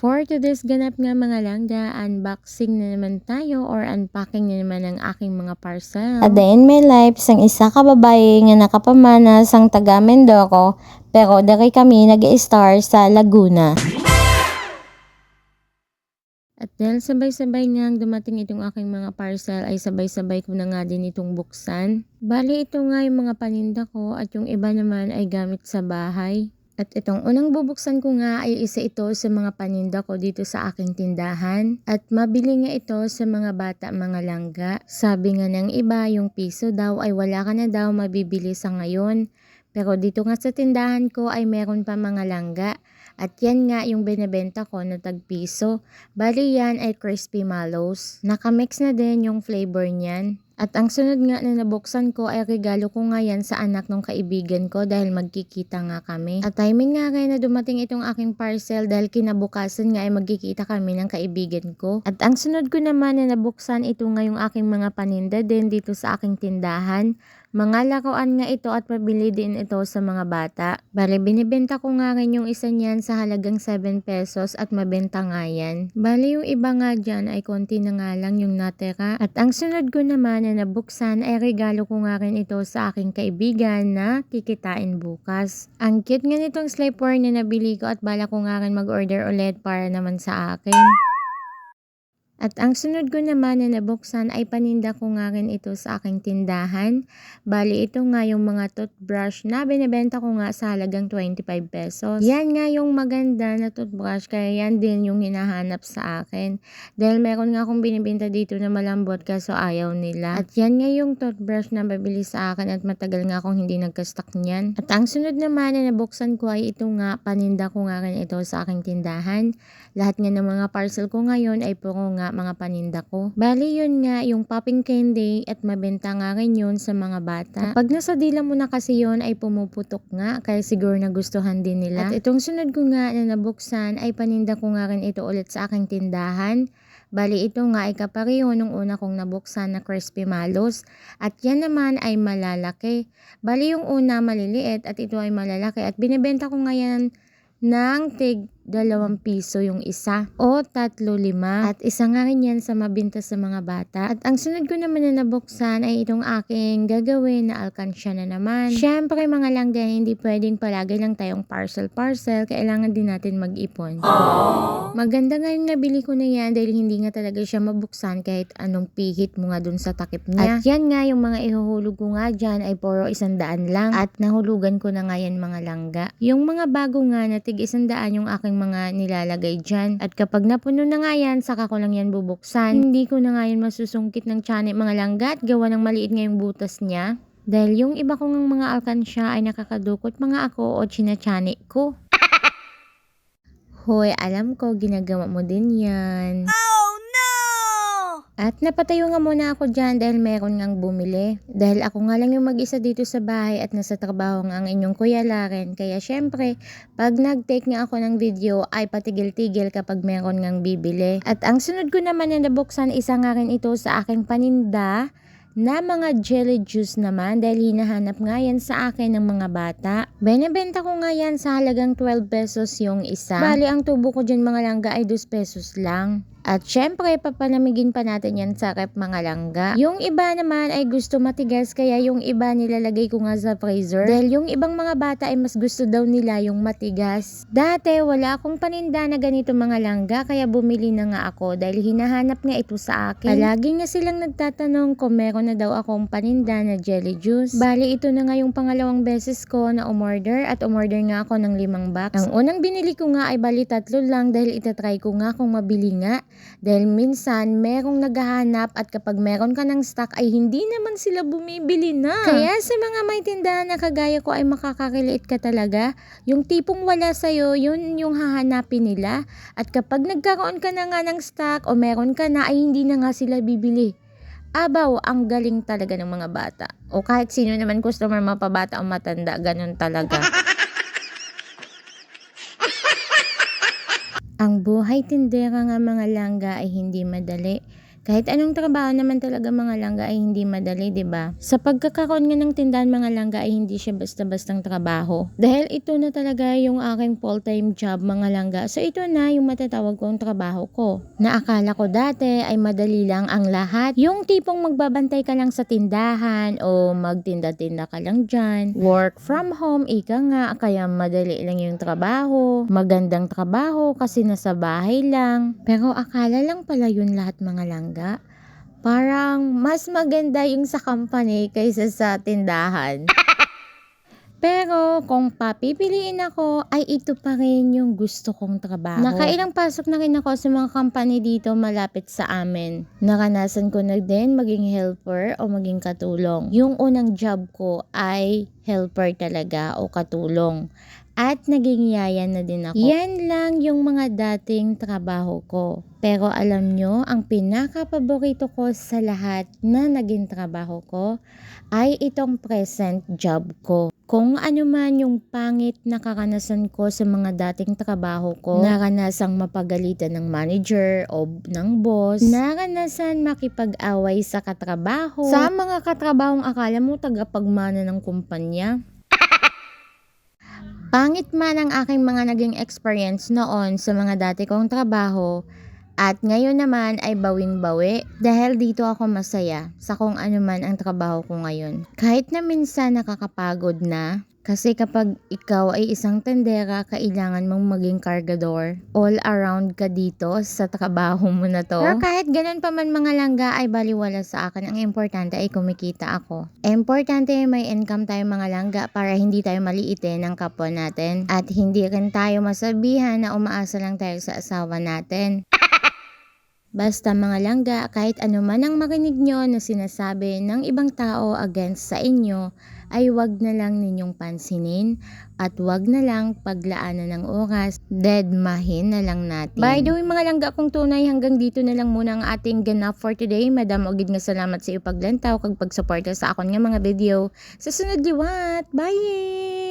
For today's ganap nga mga langga, unboxing na naman tayo or unpacking na naman ang aking mga parcel. A day in my life, sang isa ka babae nga nakapamana sang taga Mindoro, pero dari kami nag-i-star sa Laguna. At dahil sabay-sabay nga dumating itong aking mga parcel ay sabay-sabay ko na nga din itong buksan. Bali ito nga yung mga paninda ko at yung iba naman ay gamit sa bahay. At itong unang bubuksan ko nga ay isa ito sa mga paninda ko dito sa aking tindahan. At mabili nga ito sa mga bata, mga langga. Sabi nga ng iba, yung piso daw ay wala ka na daw mabibili sa ngayon. Pero dito nga sa tindahan ko ay meron pa mga langga. At yan nga yung binebenta ko na tag-piso. Bali yan ay crispy mallows. Nakamix na din yung flavor niyan. At ang sunod nga na nabuksan ko ay regalo ko nga yan sa anak ng kaibigan ko dahil magkikita nga kami. At timing nga rin na dumating itong aking parcel dahil kinabukasan nga ay magkikita kami ng kaibigan ko. At ang sunod ko naman na nabuksan ito nga yung aking mga paninda din dito sa aking tindahan. Mga laruan nga ito at pabili din ito sa mga bata. Bale, binibenta ko nga rin yung isa niyan sa halagang 7 pesos at mabenta nga yan. Bale, yung iba nga dyan ay konti na nga lang yung natira. At ang sunod ko naman na nabuksan ay regalo ko nga rin ito sa aking kaibigan na kikitain bukas. Ang cute nga nitong sleepwear na nabili ko at bala ko nga rin mag-order ulit para naman sa akin. At ang sunod ko naman na nabuksan ay paninda ko nga rin ito sa aking tindahan. Bali ito nga yung mga toothbrush na binibenta ko nga sa halagang 25 pesos. Yan nga yung maganda na toothbrush kaya yan din yung hinahanap sa akin. Dahil meron nga akong binibenta dito na malambot kaso ayaw nila. At yan nga yung toothbrush na babili sa akin at matagal nga akong hindi nagka-stock niyan. At ang sunod naman na nabuksan ko ay ito nga, paninda ko nga rin ito sa aking tindahan. Lahat nga ng mga parcel ko ngayon ay puro nga mga paninda ko. Bali yun nga yung popping candy at mabenta nga rin yun sa mga bata. Kapag nasa dila mo na kasi yun ay pumuputok nga kaya siguro nagustuhan din nila. At itong sunod ko nga na nabuksan ay paninda ko nga rin ito ulit sa aking tindahan. Bali ito nga ay kapareho nung una kong nabuksan na crispy mallows. At yan naman ay malalaki. Bali yung una maliliit at ito ay malalaki. At binibenta ko nga yan ng tig 2 piso yung isa o 3-5 at isa nga rin yan sa mabinta sa mga bata. At ang sunod ko naman na nabuksan ay itong aking gagawin na alkansya na naman. Syempre mga langga, hindi pwedeng palagi lang tayong parcel, kailangan din natin mag-ipon. Maganda nga yung nabili ko na yan dahil hindi nga talaga siya mabuksan kahit anong pihit mo nga dun sa takip niya. At yan nga yung mga ihuhulog ko nga dyan ay puro 100 lang at nahulugan ko na nga yan mga langga. Yung mga bago nga na tig 100 yung aking mga nilalagay dyan. At kapag napuno na nga yan, saka ko lang yan bubuksan. Hindi ko na nga yan masusungkit ng tiyanik mga langga at gawa ng maliit nga yung butas niya. Dahil yung iba kong mga alkansya ay nakakadukot mga ako o chinatiyanik ko. Hoy, alam ko ginagawa mo din yan. At napatayo nga muna ako dyan dahil meron ngang bumili. Dahil ako nga lang yung mag-isa dito sa bahay at nasa trabaho nga ang inyong kuya Laren. Kaya syempre, pag nag-take nga ako ng video ay patigil-tigil kapag meron ngang bibili. At ang sunod ko naman na nabuksan, isa nga rin ito sa aking paninda na mga jelly juice naman dahil hinahanap nga yan sa akin ng mga bata. Benebenta ko nga yan sa halagang 12 pesos yung isa. Bali ang tubo ko dyan mga langga ay 2 pesos lang. At syempre, papalamigin pa natin yan sa rep mga langga. Yung iba naman ay gusto matigas kaya yung iba nilalagay ko nga sa freezer. Dahil yung ibang mga bata ay mas gusto daw nila yung matigas. Dati wala akong paninda na ganito mga langga kaya bumili na nga ako dahil hinahanap nga ito sa akin. Palagi nga silang nagtatanong kung meron na daw akong paninda na jelly juice. Bali ito na nga yung pangalawang beses ko na umorder at umorder nga ako ng 5 box. Ang unang binili ko nga ay bali 3 lang dahil itatry ko nga kung mabili nga. Dahil minsan merong naghahanap at kapag meron ka ng stock ay hindi naman sila bumibili na. Kaya sa mga may tindahan na kagaya ko ay makaka-relate ka talaga. Yung tipong wala sa'yo, yun yung hahanapin nila. At kapag nagkaroon ka na nga ng stock o meron ka na ay hindi na nga sila bibili. Abaw, ang galing talaga ng mga bata. O kahit sino naman customer, mapabata o matanda, ganun talaga. Ang buhay tindera nga mga langga ay hindi madali. Kahit anong trabaho naman talaga mga langga ay hindi madali, 'di ba? Sa pagkakaroon nga ng tindahan mga langga ay hindi siya basta-bastang trabaho. Dahil ito na talaga yung aking full-time job mga langga. So ito na yung matatawag kong trabaho ko. Na akala ko dati ay madali lang ang lahat. Yung tipong magbabantay ka lang sa tindahan o magtinda-tinda ka lang dyan. Work from home, ika nga, kaya madali lang yung trabaho. Magandang trabaho kasi nasa bahay lang. Pero akala lang pala yun lahat mga langga. Parang mas maganda yung sa company kaysa sa tindahan. Pero kung papipiliin ako, ay ito pa rin yung gusto kong trabaho. Nakailang pasok na rin ako sa mga company dito malapit sa amin. Naranasan ko na din maging helper o maging katulong. Yung unang job ko ay helper talaga o katulong. At naging yaya na din ako. Yan lang yung mga dating trabaho ko. Pero alam nyo, ang pinaka-paborito ko sa lahat na naging trabaho ko ay itong present job ko. Kung ano man yung pangit na karanasan ko sa mga dating trabaho ko, naranasang mapagalitan ng manager o ng boss, naranasan makipag-away sa katrabaho, sa mga katrabahong akala mo tagapagmana ng kumpanya. Pangit man ang aking mga naging experience noon sa mga dati kong trabaho, at ngayon naman ay bawing-bawi dahil dito ako masaya sa kung ano man ang trabaho ko ngayon. Kahit na minsan nakakapagod na, kasi kapag ikaw ay isang tendera, kailangan mong maging kargador. All around ka dito sa trabaho mo na to. Pero kahit ganun pa man mga langga ay baliwala sa akin. Ang importante ay kumikita ako. Importante may income tayo mga langga para hindi tayo maliitin ng kapwa natin. At hindi rin tayo masabihan na umaasa lang tayo sa asawa natin. Basta mga langga, kahit ano man ang marinig nyo na sinasabi ng ibang tao against sa inyo, ay wag na lang ninyong pansinin at wag na lang paglaanan ng oras, deadmahin na lang natin. By the way mga langga kung tunay, hanggang dito na lang muna ang ating ganap for today. Madam ogid nga salamat sa iyo paglantaw kag pagsuporta sa akon nga mga video. Sa sunod liwat, bye!